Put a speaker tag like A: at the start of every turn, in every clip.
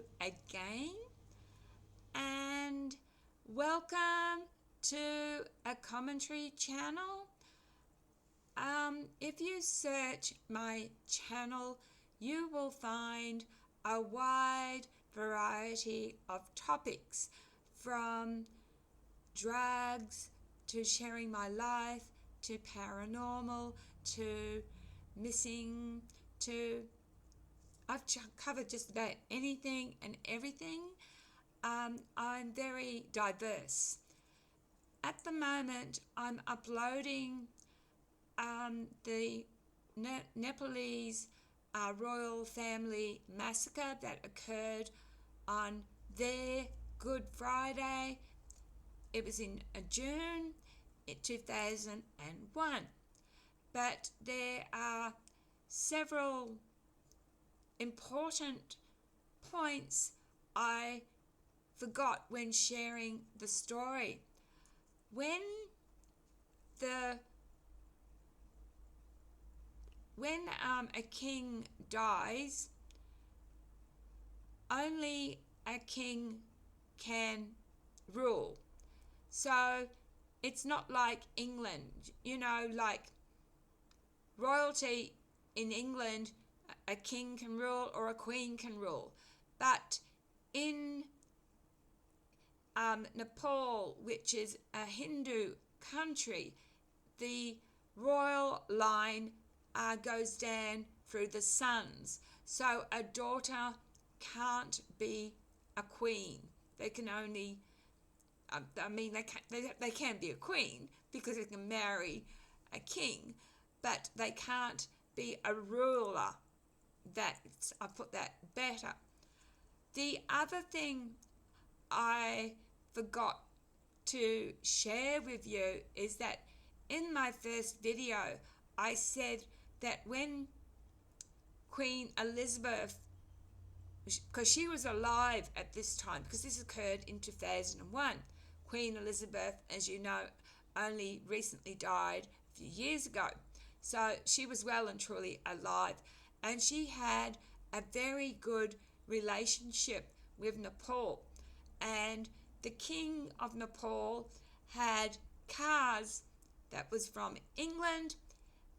A: you again, and welcome to a commentary channel. If you search my channel, you will find a wide variety of topics, from drugs to sharing my life to paranormal to missing to I've covered just about anything and everything. I'm very diverse. At the moment, I'm uploading the Nepalese Royal Family Massacre that occurred on their Good Friday. It was in June 2001. But there are several important points I forgot when sharing the story. When a king dies, only a king can rule. So it's not like England, like royalty in England, a king can rule or a queen can rule. But in Nepal, which is a Hindu country, the royal line goes down through the sons. So a daughter can't be a queen. They can only, they can be a queen because they can marry a king, but they can't be a ruler. I put that better. The other thing I forgot to share with you is that in my first video I said that when Queen Elizabeth, because she was alive at this time, because this occurred in 2001, Queen Elizabeth, as you know, only recently died a few years ago. So she was well and truly alive, and she had a very good relationship with Nepal. And the King of Nepal had cars that was from England,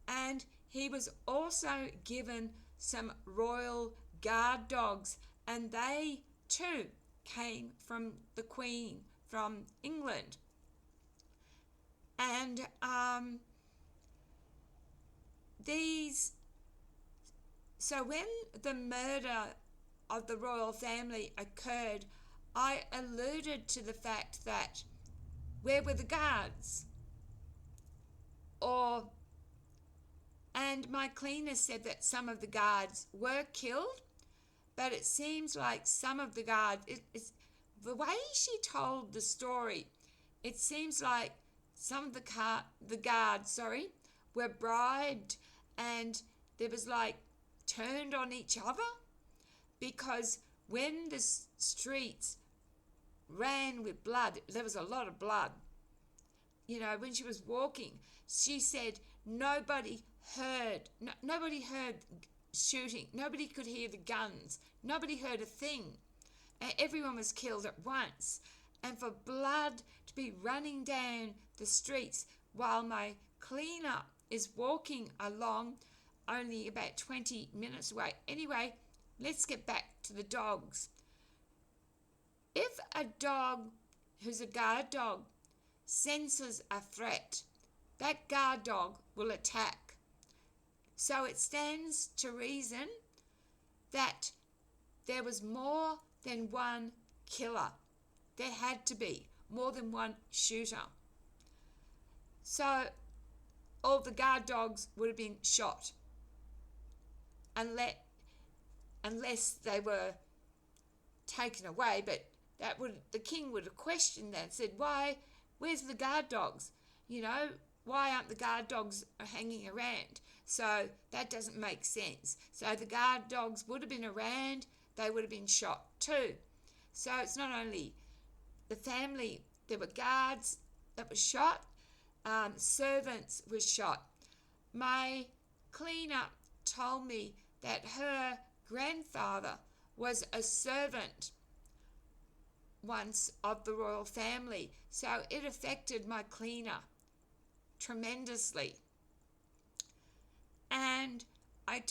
A: and he was also given some royal guard dogs, and they too came from the Queen, from England. And so when the murder of the royal family occurred, I alluded to the fact that where were the guards? And my cleaner said that some of the guards were killed, but it seems like some of the guards, the way she told the story, it seems like some of the guards were bribed, and there was like turned on each other, because when the streets ran with blood, there was a lot of blood. When she was walking, she said nobody heard shooting, nobody could hear the guns, nobody heard a thing. Everyone was killed at once. And for blood to be running down the streets while my cleaner is walking along only about 20 minutes away. Anyway, let's get back to the dogs. If a dog who's a guard dog senses a threat, that guard dog will attack. So it stands to reason that there was more than one killer. There had to be more than one shooter. So all the guard dogs would have been shot, unless they were taken away. But the king would have questioned that and said, where's the guard dogs? Why aren't the guard dogs hanging around? So that doesn't make sense. So the guard dogs would have been around, they would have been shot too. So it's not only the family, there were guards that were shot, servants were shot. My cleaner told me that her grandfather was a servant once of the royal family, so it affected my cleaner tremendously. And I've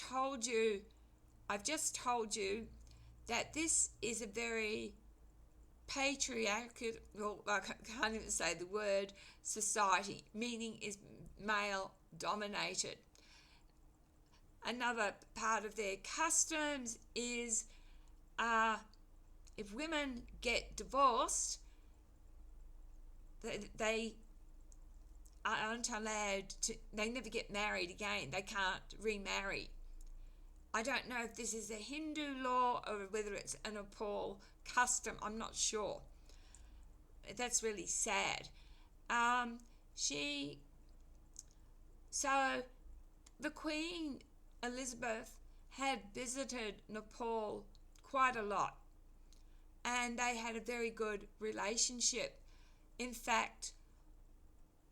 A: just told you that this is a very patriarchal, I can't even say the word, society, meaning is male dominated. Another part of their customs is if women get divorced, they aren't allowed to, they never get married again. They can't remarry. I don't know if this is a Hindu law or whether it's a Nepal custom. I'm not sure. That's really sad. So the Queen Elizabeth had visited Nepal quite a lot, and they had a very good relationship. In fact,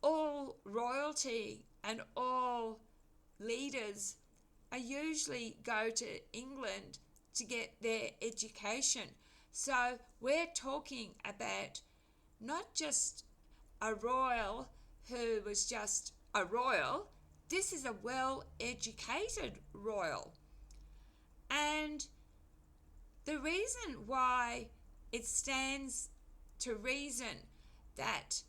A: all royalty and all leaders usually go to England to get their education. So we're talking about not just a royal who was just a royal. This is a well-educated royal. And the reason why it stands to reason that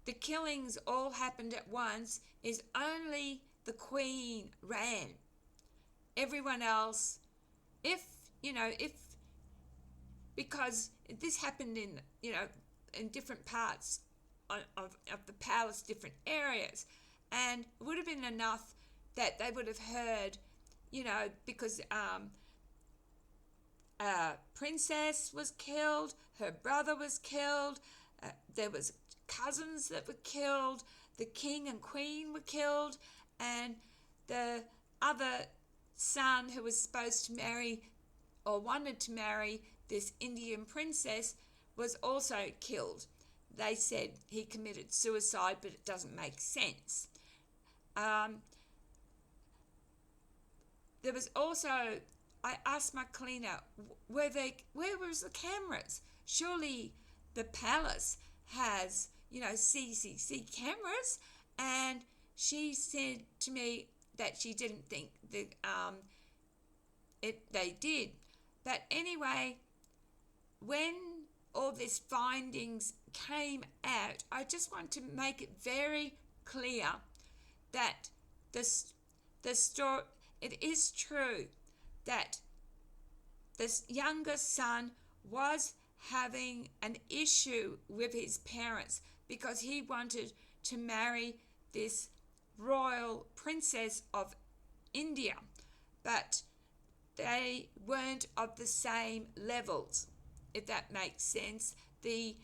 A: the killings all happened at once is only the Queen ran. Everyone else, because this happened in different parts of the palace, different areas, and it would have been enough that they would have heard, because a princess was killed, her brother was killed, there was cousins that were killed, the king and queen were killed, and the other son who was supposed to marry or wanted to marry this Indian princess was also killed. They said he committed suicide, but it doesn't make sense. There was also, I asked my cleaner, where was the cameras? Surely the palace has, CCTV cameras. And she said to me that she didn't think that they did. But anyway, when all these findings came out, I just want to make it very clear that the story, it is true that this younger son was having an issue with his parents because he wanted to marry this royal princess of India, but they weren't of the same levels, if that makes sense. The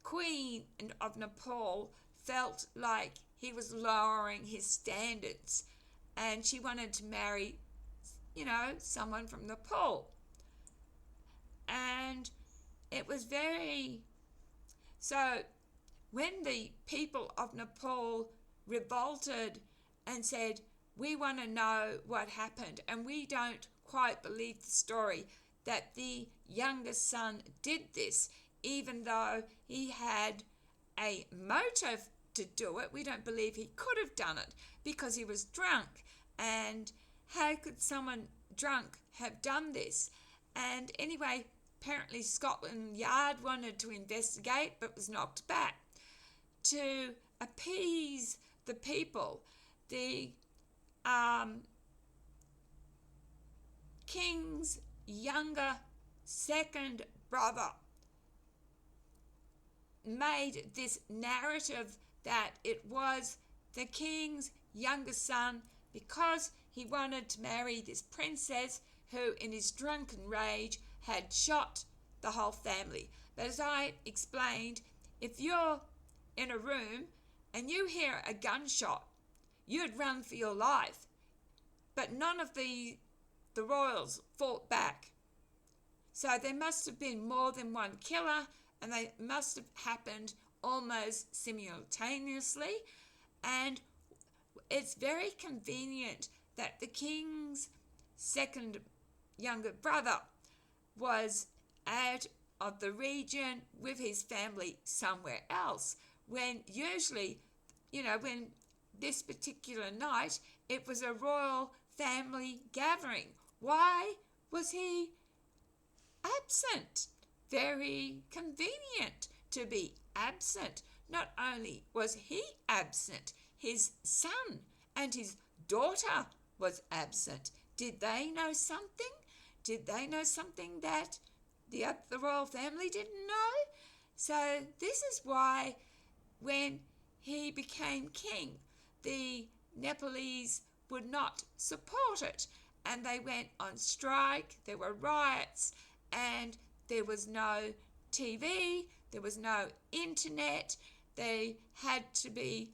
A: Queen of Nepal felt like he was lowering his standards, and she wanted to marry, someone from Nepal. And it was so when the people of Nepal revolted and said, we want to know what happened, and we don't quite believe the story that the youngest son did this, even though he had a motive to do it. We don't believe he could have done it because he was drunk. And how could someone drunk have done this? And anyway, apparently Scotland Yard wanted to investigate but was knocked back. To appease the people, the king's younger second brother made this narrative that it was the king's younger son because he wanted to marry this princess who, in his drunken rage, had shot the whole family. But as I explained, if you're in a room and you hear a gunshot, you'd run for your life. But none of the royals fought back. So there must have been more than one killer, and they must have happened almost simultaneously. And it's very convenient that the king's second younger brother was out of the region with his family somewhere else, when usually, when this particular night it was a royal family gathering. Why was he absent? Very convenient to be absent. Not only was he absent, his son and his daughter was absent. Did they know something? Did they know something that the royal family didn't know? So this is why when he became king, the Nepalese would not support it, and they went on strike. There were riots, and there was no TV, there was no internet. They had to be,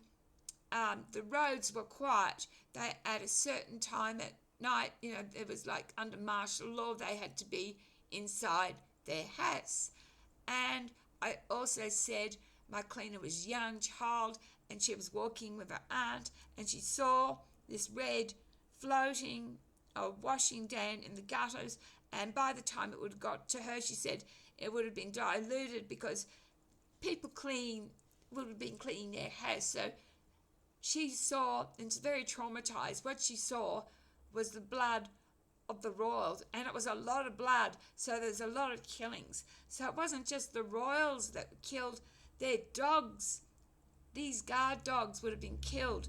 A: the roads were quiet. They, at a certain time at night, it was like under martial law, they had to be inside their house. And I also said my cleaner was a young child, and she was walking with her aunt, and she saw this red floating or washing down in the gutters, and by the time it would have got to her, she said it would have been diluted because people would have been cleaning their house. So she saw, and was very traumatized, what she saw was the blood of the royals, and it was a lot of blood, so there's a lot of killings. So it wasn't just the royals that were killed, their dogs, these guard dogs would have been killed,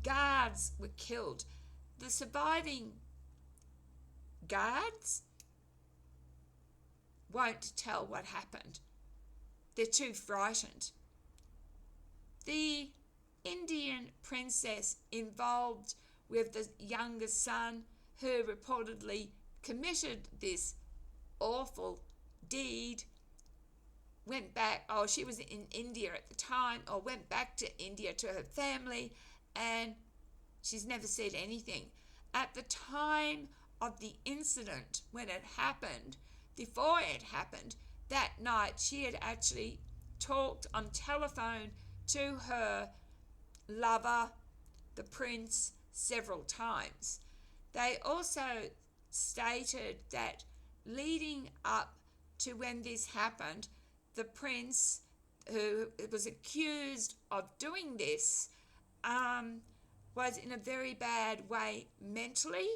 A: guards were killed. The surviving guards won't tell what happened. They're too frightened. The Indian princess involved with the younger son, who reportedly committed this awful deed, went back, she was in India at the time, or went back to India to her family, and she's never said anything. At the time of the incident, when it happened, before it happened, that night she had actually talked on telephone to her lover, the prince, several times. They also stated that leading up to when this happened, the prince, who was accused of doing this, was in a very bad way mentally.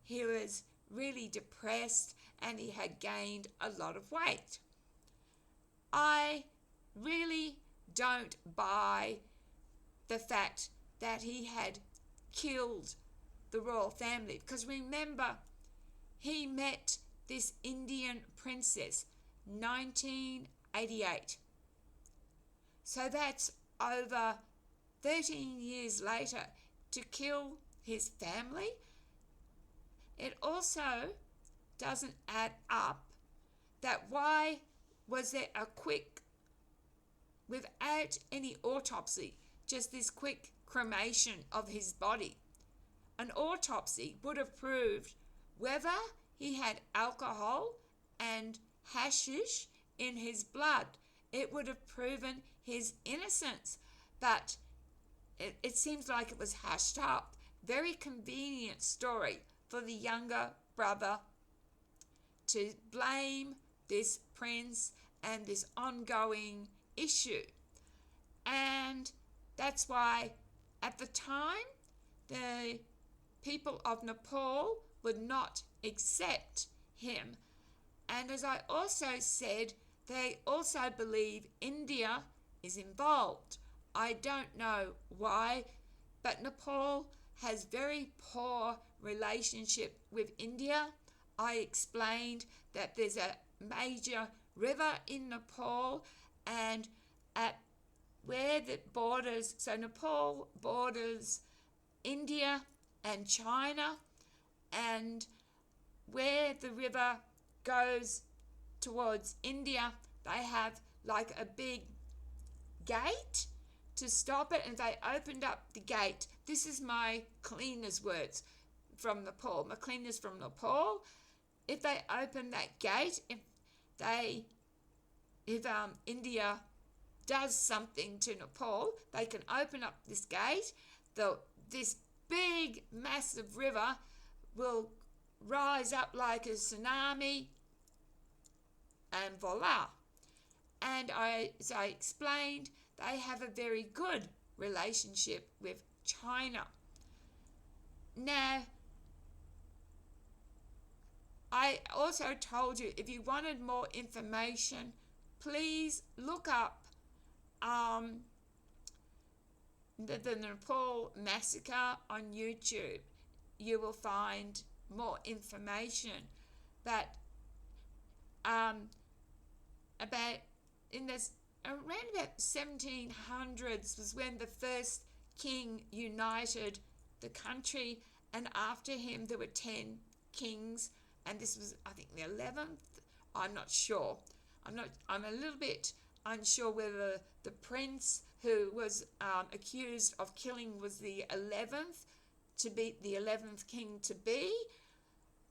A: He was really depressed, and he had gained a lot of weight. I really don't buy the fact that he had killed the royal family, because remember, he met this Indian princess 1988. So that's over 13 years later to kill his family. It also doesn't add up that why was there a quick, without any autopsy, just this quick cremation of his body. An autopsy would have proved whether he had alcohol and hashish in his blood. It would have proven his innocence, but it seems like it was hashed up. Very convenient story for the younger brother to blame this prince and this ongoing issue. And that's why at the time the people of Nepal would not accept him. And as I also said, they also believe India is involved. I don't know why, but Nepal has very poor relationship with India. I explained that there's a major river in Nepal, and at where the borders, so Nepal borders India and China, and where the river goes towards India, they have like a big gate to stop it, and they opened up the gate. This is my cleaner's words from Nepal. My cleaners from Nepal, if they open that gate, if India does something to Nepal, they can open up this gate. This big, massive river will rise up like a tsunami, and voila. And as I explained, they have a very good relationship with China. Now, I also told you, if you wanted more information, please look up the Nepal Massacre on YouTube. You will find more information. But about in this around about 1700s was when the first king united the country, and after him there were 10 kings, and this was, I think, the 11th. I'm not sure. I'm a little bit unsure whether the prince who was accused of killing was the 11th to be the 11th king to be,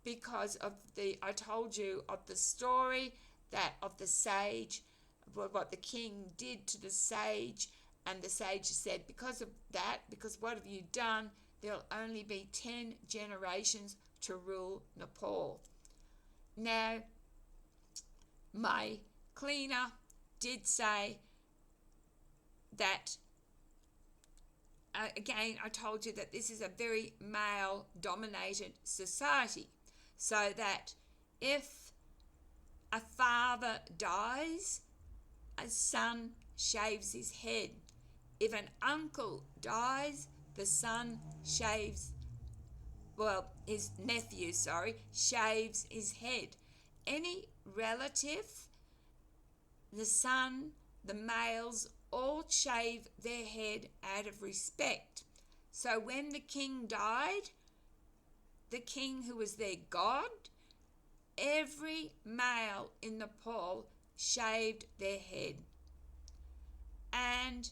A: because of I told you of the story that of the sage, what the king did to the sage, and the sage said, because of that, because what have you done, there'll only be 10 generations to rule Nepal. Now, my cleaner did say that, again, I told you that this is a very male-dominated society, so that if a father dies, a son shaves his head. If an uncle dies, the son his nephew, shaves his head. Any relative, the son, the males, all shave their head out of respect. So when the king died, the king who was their god, every male in Nepal shaved their head. And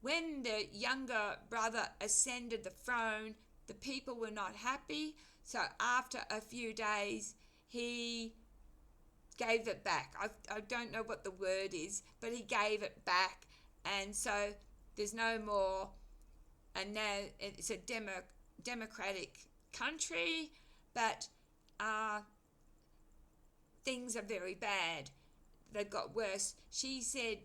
A: when the younger brother ascended the throne, the people were not happy. So after a few days, he gave it back. I don't know what the word is, but he gave it back. And so there's no more. And now it's a democratic country, but things are very bad. They've got worse. She said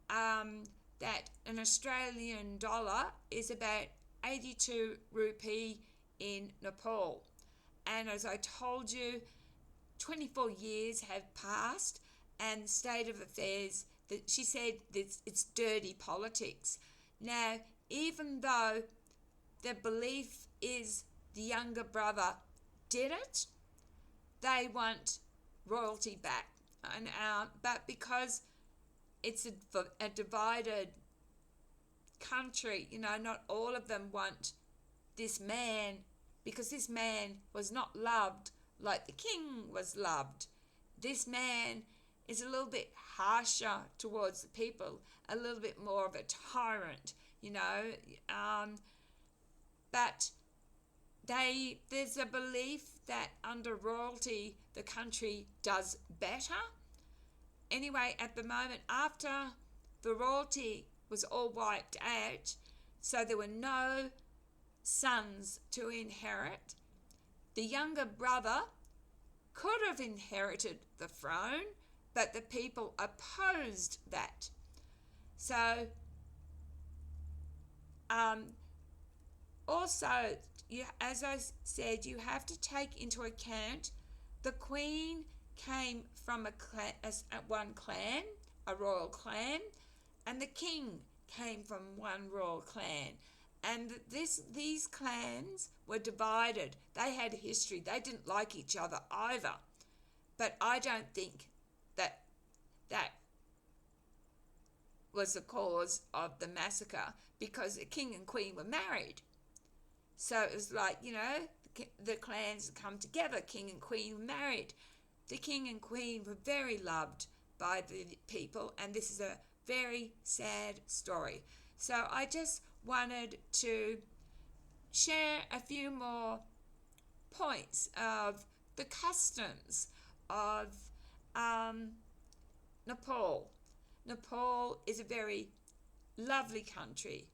A: that an Australian dollar is about 82 rupee in Nepal. And as I told you, 24 years have passed, and the state of affairs, that she said that it's dirty politics. Now, even though the belief is the younger brother did it, they want royalty back. And but because it's a divided country, not all of them want this man, because this man was not loved like the king was loved. This man is a little bit harsher towards the people, a little bit more of a tyrant, but there's a belief that under royalty the country does better. Anyway, at the moment, after the royalty was all wiped out, so there were no sons to inherit, the younger brother could have inherited the throne, but the people opposed that. So, also, as I said, you have to take into account the Queen came from one clan, a royal clan, and the King came from one royal clan. And these clans were divided. They had history. They didn't like each other either. But I don't think that was the cause of the massacre, because the King and Queen were married. So it was like, the clans come together. King and Queen were married. The King and Queen were very loved by the people, and this is a very sad story. So I just wanted to share a few more points of the customs of Nepal. Nepal is a very lovely country,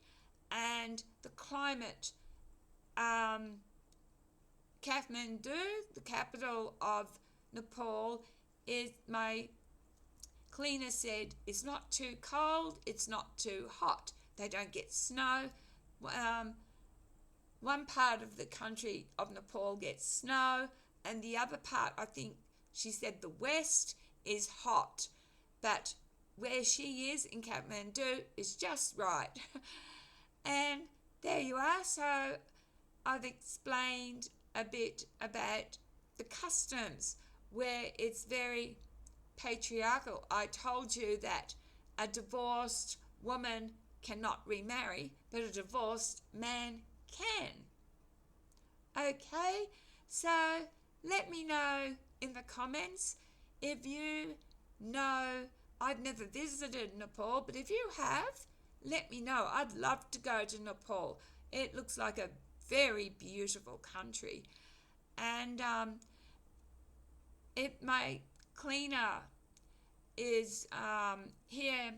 A: and the climate Kathmandu, the capital of Nepal, is my cleaner said it's not too cold, it's not too hot. They don't get snow. One part of the country of Nepal gets snow, and the other part, I think she said the west, is hot. But where she is in Kathmandu is just right. And there you are. So I've explained a bit about the customs where it's very patriarchal. I told you that a divorced woman cannot remarry, but a divorced man can. Okay, so let me know in the comments if you know. I've never visited Nepal, but if you have, let me know. I'd love to go to Nepal. It looks like a very beautiful country. And my cleaner is here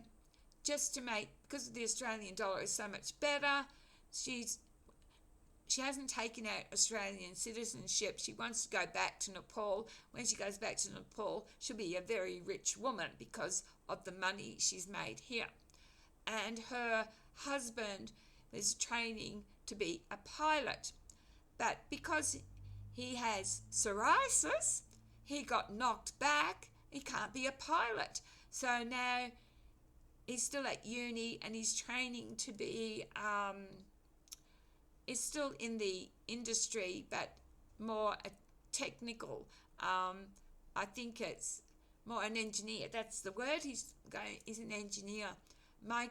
A: just to make, because the Australian dollar is so much better, she hasn't taken out Australian citizenship. She wants to go back to Nepal. When she goes back to Nepal, she'll be a very rich woman because of the money she's made here. And her husband is training to be a pilot. But because he has psoriasis, he got knocked back. He can't be a pilot. So now he's still at uni and he's training to be, is still in the industry, but more a technical. I think it's more an engineer. That's the word. He's an engineer. My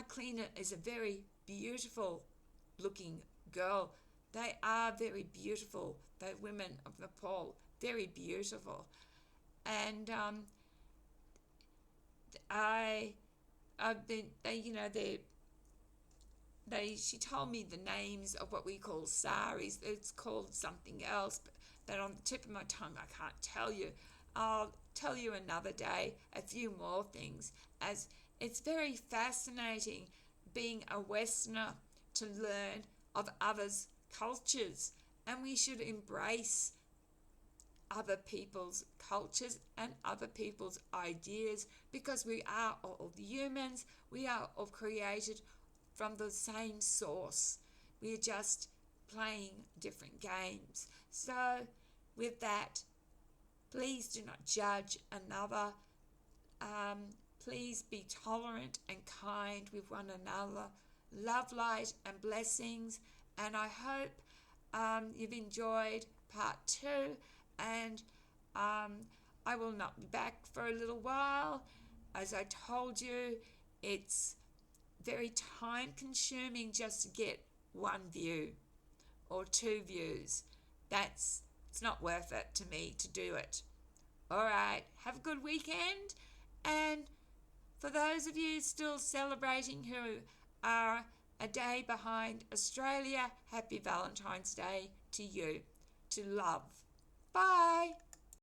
A: cleaner is a very beautiful looking girl. They are very beautiful. The women of Nepal, very beautiful. And she told me the names of what we call saris. It's called something else, but on the tip of my tongue I can't tell you. I'll tell you another day a few more things, as it's very fascinating being a Westerner to learn of others' cultures, and we should embrace other people's cultures and other people's ideas, because we are all humans. We are all created from the same source. We are just playing different games. So with that, please do not judge another. Please be tolerant and kind with one another. Love, light and blessings. And I hope you've enjoyed part 2. And I will not be back for a little while. As I told you, it's very time consuming just to get one view or 2 views. It's not worth it to me to do it. All right, have a good weekend. And for those of you still celebrating who are a day behind Australia, happy Valentine's Day to you. To love. Bye.